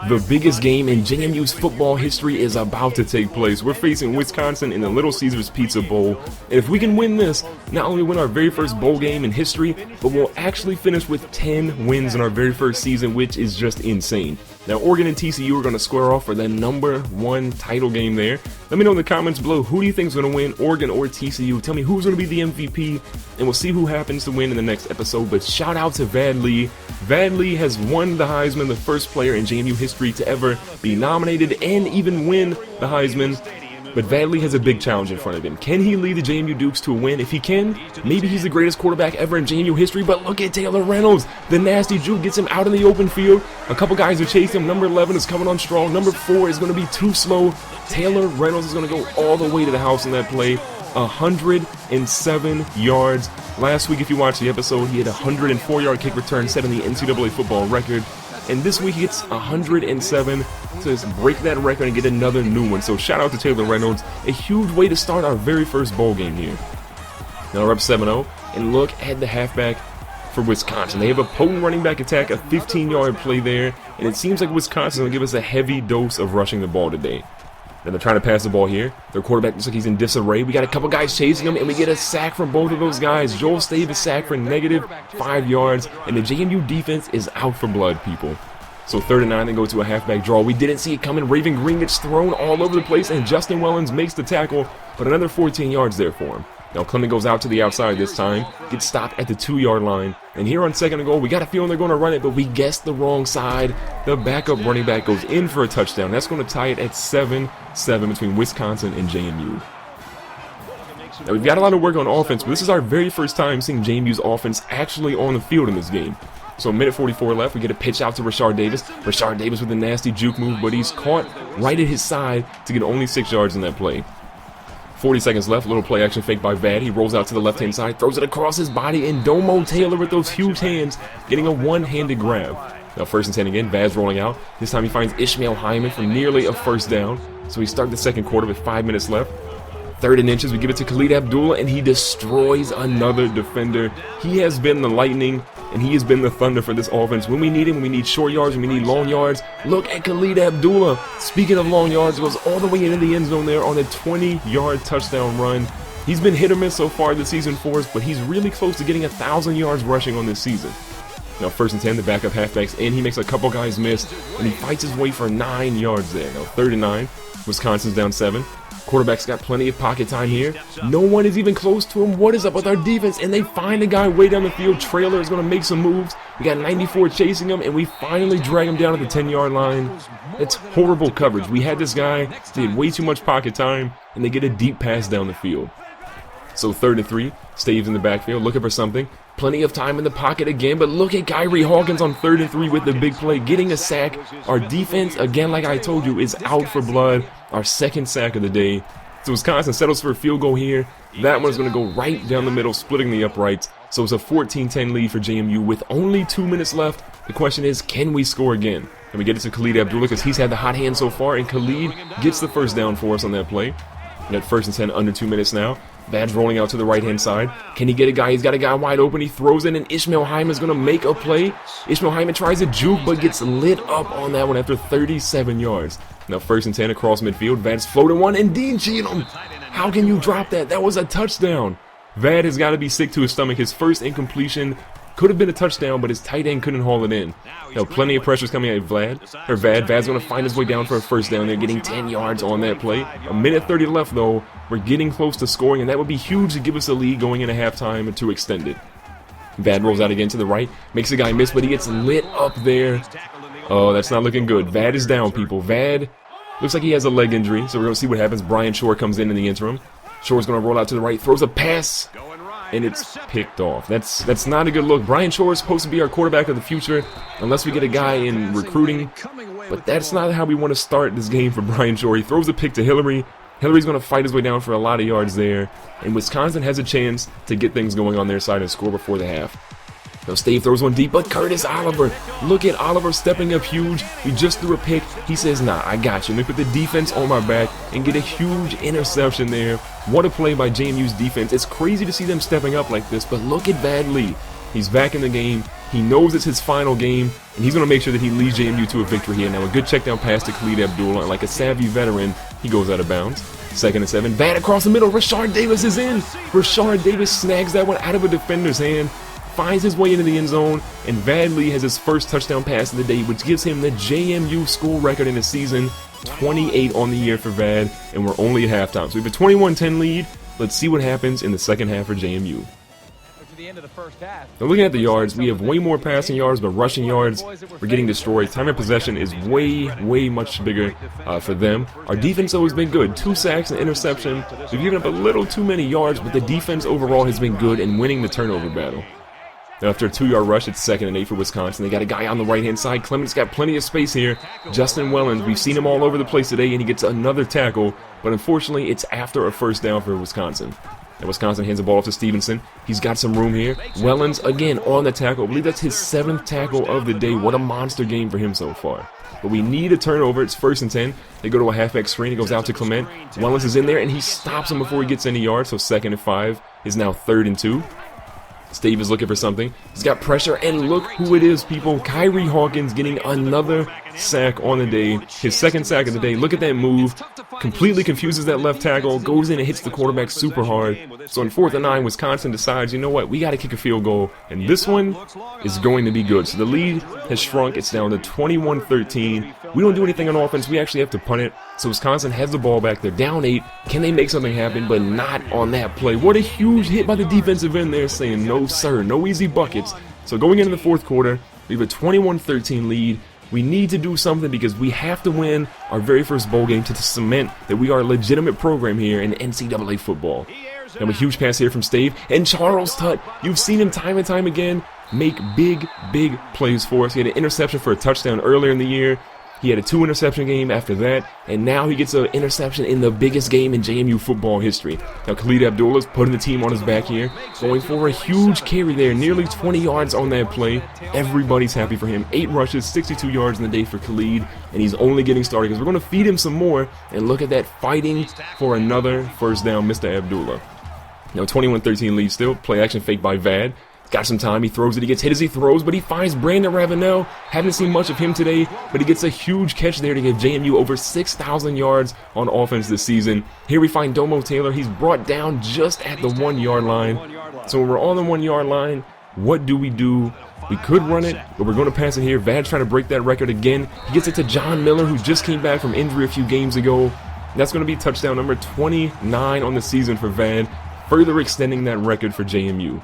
The biggest game in JMU's football history is about to take place. We're facing Wisconsin in the Little Caesars Pizza Bowl. And if we can win this, not only win our very first bowl game in history, but we'll actually finish with 10 wins in our very first season, which is just insane. Now, Oregon and TCU are going to square off for the #1 title game there. Let me know in the comments below, who do you think is going to win, Oregon or TCU? Tell me who's going to be the MVP, and we'll see who happens to win in the next episode. But shout out to Vad Lee. Vad Lee has won the Heisman, the first player in JMU history to ever be nominated and even win the Heisman. But Vad Lee has a big challenge in front of him. Can he lead the JMU Dukes to a win? If he can, maybe he's the greatest quarterback ever in JMU history. But look at Taylor Reynolds. The nasty juke gets him out in the open field. A couple guys are chasing him. Number 11 is coming on strong. Number 4 is going to be too slow. Taylor Reynolds is going to go all the way to the house in that play. 107 yards. Last week, if you watched the episode, he had a 104-yard kick return setting the NCAA football record. And this week he gets 107 to break that record and get another new one. So shout out to Taylor Reynolds. A huge way to start our very first bowl game here. Now we're up 7-0. And look at the halfback for Wisconsin. They have a potent running back attack, a 15-yard play there. And it seems like Wisconsin will give us a heavy dose of rushing the ball today. Then they're trying to pass the ball here. Their quarterback looks like he's in disarray. We got a couple guys chasing him, and we get a sack from both of those guys. Joel Stave is sacked for -5 yards, and the JMU defense is out for blood, people. So 3rd and 9, they go to a halfback draw. We didn't see it coming. Raven Green gets thrown all over the place, and Justin Wellens makes the tackle, but another 14 yards there for him. Now Clement goes out to the outside this time, gets stopped at the 2-yard line. And here on 2nd and goal, we got a feeling they're going to run it, but we guessed the wrong side. The backup running back goes in for a touchdown. That's going to tie it at 7-7 between Wisconsin and JMU. Now we've got a lot of work on offense, but this is our very first time seeing JMU's offense actually on the field in this game. So minute 44 left, we get a pitch out to Rashard Davis. Rashard Davis with a nasty juke move, but he's caught right at his side to get only 6 yards in that play. 40 seconds left, little play action fake by Vad. He rolls out to the left-hand side, throws it across his body, and Domo Taylor with those huge hands, getting a one-handed grab. Now 1st and 10 again, Vad's rolling out. This time he finds Ishmael Hyman for nearly a first down. So we start the 2nd quarter with 5 minutes left. 3rd and inches, we give it to Khalid Abdullah, and he destroys another defender. He has been the lightning, and he has been the thunder for this offense. When we need him, when we need short yards, when we need long yards, look at Khalid Abdullah. Speaking of long yards, goes all the way into the end zone there on a 20-yard touchdown run. He's been hit or miss so far this season for us, but he's really close to getting 1,000 yards rushing on this season. Now 1st and 10, the backup halfback's in. He makes a couple guys miss, and he fights his way for 9 yards there. Now 3rd and 9, Wisconsin's down 7. Quarterback's got plenty of pocket time here. No one is even close to him. What is up with our defense? And they find a guy way down the field. Trailer is going to make some moves. We got 94 chasing him, and we finally drag him down at the 10-yard line. That's horrible coverage. We had this guy. They had way too much pocket time, and they get a deep pass down the field. So 3rd and 3, Staves in the backfield, looking for something. Plenty of time in the pocket again, but look at Kyrie Hawkins on 3rd and 3 with the big play, getting a sack. Our defense, again, like I told you, is out for blood. Our 2nd sack of the day. So Wisconsin settles for a field goal here. That one's going to go right down the middle, splitting the uprights. So it's a 14-10 lead for JMU with only 2 minutes left. The question is, can we score again? And we get it to Khalid Abdullah because he's had the hot hand so far, and Khalid gets the first down for us on that play. And at 1st and 10, under 2 minutes now. Vad's rolling out to the right-hand side. Can he get a guy? He's got a guy wide open. He throws it, and Ishmael Hyman's going to make a play. Ishmael Hyman tries to juke, but gets lit up on that one after 37 yards. Now 1st and 10 across midfield. Vad's floating one, and Dean Cheatham. How can you drop that? That was a touchdown. Vad has got to be sick to his stomach. His first incompletion could have been a touchdown, but his tight end couldn't haul it in. Now plenty of pressure's coming at Vad. Vad's going to find his way down for a first down. They're getting 10 yards on that play. A minute 30 left, though. We're getting close to scoring, and that would be huge to give us a lead going into halftime and to extend it. Vad rolls out again to the right, makes a guy miss, but he gets lit up there. Oh, that's not looking good. Vad is down, people. Vad looks like he has a leg injury, so we're going to see what happens. Brian Shore comes in the interim. Shore's going to roll out to the right, throws a pass, and it's picked off. That's not a good look. Brian Shore is supposed to be our quarterback of the future, unless we get a guy in recruiting, but that's not how we want to start this game for Brian Shore. He throws a pick to Hillary. Hillary's going to fight his way down for a lot of yards there, and Wisconsin has a chance to get things going on their side and score before the half. Now Stave throws one deep, but Curtis Oliver, look at Oliver stepping up huge. He just threw a pick. He says, nah, I got you. Let me put the defense on my back and get a huge interception there. What a play by JMU's defense. It's crazy to see them stepping up like this, but look at Vad Lee. He's back in the game. He knows it's his final game, and he's going to make sure that he leads JMU to a victory here. Now a good check down pass to Khalid Abdullah, and like a savvy veteran, he goes out of bounds. 2nd and 7. Vad across the middle. Rashard Davis is in. Rashard Davis snags that one out of a defender's hand, finds his way into the end zone, and Vad Lee has his first touchdown pass of the day, which gives him the JMU school record in the season. 28 on the year for Vad, and we're only at halftime. So we have a 21-10 lead. Let's see what happens in the second half for JMU. Now looking at the yards, we have way more passing yards, but rushing yards, we're getting destroyed. Time of possession is way much bigger for them. Our defense though has been good. 2 sacks and interception. We've given up a little too many yards, but the defense overall has been good in winning the turnover battle. Now after a 2-yard rush, it's 2nd and 8 for Wisconsin. They got a guy on the right-hand side. Clement's got plenty of space here. Justin Wellens, we've seen him all over the place today, and he gets another tackle, but unfortunately it's after a first down for Wisconsin. And Wisconsin hands the ball off to Stevenson. He's got some room here. Wellens again on the tackle. I believe that's his 7th tackle of the day. What a monster game for him so far. But we need a turnover. It's 1st and 10. They go to a halfback screen. He goes out to Clement. Wellens is in there, and he stops him before he gets any yards. So 2nd and 5 is now 3rd and 2. Steve is looking for something. He's got pressure, and look who it is, people. Kyrie Hawkins getting another sack on the day. His 2nd sack of the day. Look at that move. Completely confuses that left tackle. Goes in and hits the quarterback super hard. So on 4th and 9, Wisconsin decides, you know what, we got to kick a field goal. And this one is going to be good. So the lead has shrunk. It's down to 21-13. We don't do anything on offense. We actually have to punt it. So Wisconsin has the ball back. They're down 8. Can they make something happen? But not on that play. What a huge hit by the defensive end there, saying no sir, no easy buckets. So going into the 4th quarter, we have a 21-13 lead. We need to do something because we have to win our very first bowl game to cement that we are a legitimate program here in NCAA football. Now a huge pass here from Stave, and Charles Tutt, you've seen him time and time again make big plays for us. He had an interception for a touchdown earlier in the year. He had a 2-interception game after that, and now he gets an interception in the biggest game in JMU football history. Now Khalid Abdullah's putting the team on his back here, going for a huge carry there, nearly 20 yards on that play. Everybody's happy for him. 8 rushes, 62 yards in the day for Khalid, and he's only getting started because we're going to feed him some more. And look at that, fighting for another first down, Mr. Abdullah. Now 21-13 lead still. Play action fake by Vad. Got some time, he throws it, he gets hit as he throws, but he finds Brandon Ravenel. Haven't seen much of him today, but he gets a huge catch there to give JMU over 6,000 yards on offense this season. Here we find Domo Taylor. He's brought down just at the 1-yard line. So when we're on the 1-yard line, what do? We could run it, but we're going to pass it here. Vad's trying to break that record again. He gets it to John Miller, who just came back from injury a few games ago. That's going to be touchdown number 29 on the season for Vad, further extending that record for JMU.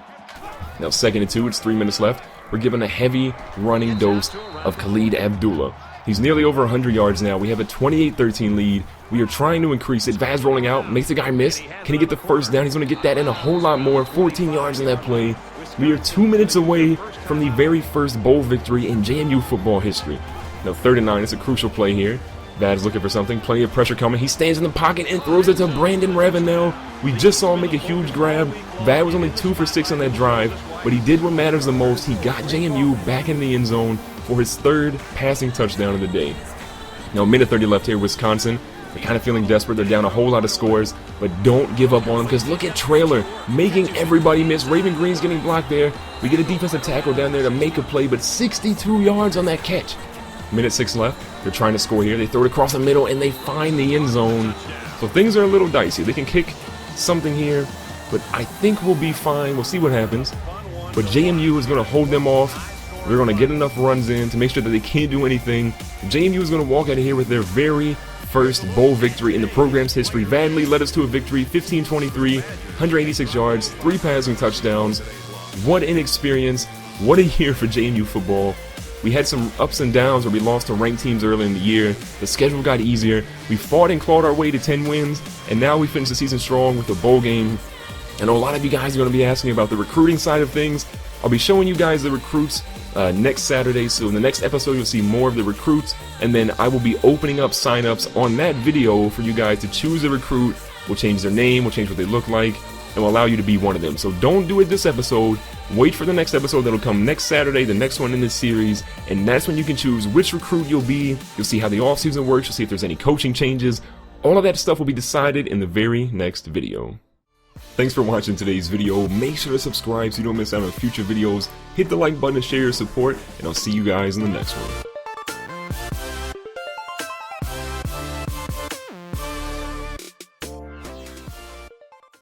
Now 2nd and 2, it's 3 minutes left. We're given a heavy running dose of Khalid Abdullah. He's nearly over 100 yards now. We have a 28-13 lead. We are trying to increase it. Vad's rolling out, makes the guy miss. Can he get the first down? He's going to get that and a whole lot more. 14 yards in that play. We are 2 minutes away from the very first bowl victory in JMU football history. Now 3rd and 9, it's a crucial play here. Vad's looking for something, plenty of pressure coming. He stands in the pocket and throws it to Brandon Ravenel. We just saw him make a huge grab. Vad was only 2 for 6 on that drive, but he did what matters the most. He got JMU back in the end zone for his 3rd passing touchdown of the day. Now a minute 30 left here, Wisconsin. They're kind of feeling desperate. They're down a whole lot of scores, but don't give up on them because look at Traylor making everybody miss. Raven Green's getting blocked there. We get a defensive tackle down there to make a play, but 62 yards on that catch. Minute 6 left. They're trying to score here. They throw it across the middle, and they find the end zone. So things are a little dicey. They can kick something here, but I think we'll be fine. We'll see what happens. But JMU is going to hold them off. They're going to get enough runs in to make sure that they can't do anything. JMU is going to walk out of here with their very first bowl victory in the program's history. Vad Lee led us to a victory, 15-23, 186 yards, 3 passing touchdowns. What an experience. What a year for JMU football. We had some ups and downs where we lost to ranked teams early in the year. The schedule got easier. We fought and clawed our way to 10 wins, and now we finished the season strong with a bowl game. I know a lot of you guys are going to be asking about the recruiting side of things. I'll be showing you guys the recruits next Saturday, so in the next episode you'll see more of the recruits, and then I will be opening up signups on that video for you guys to choose a recruit. We'll change their name, we'll change what they look like, and we'll allow you to be one of them. So don't do it this episode. Wait for the next episode that'll come next Saturday, the next one in this series, and that's when you can choose which recruit you'll be. You'll see how the offseason works, you'll see if there's any coaching changes. All of that stuff will be decided in the very next video. Thanks for watching today's video. Make sure to subscribe so you don't miss out on future videos. Hit the like button to share your support, and I'll see you guys in the next one.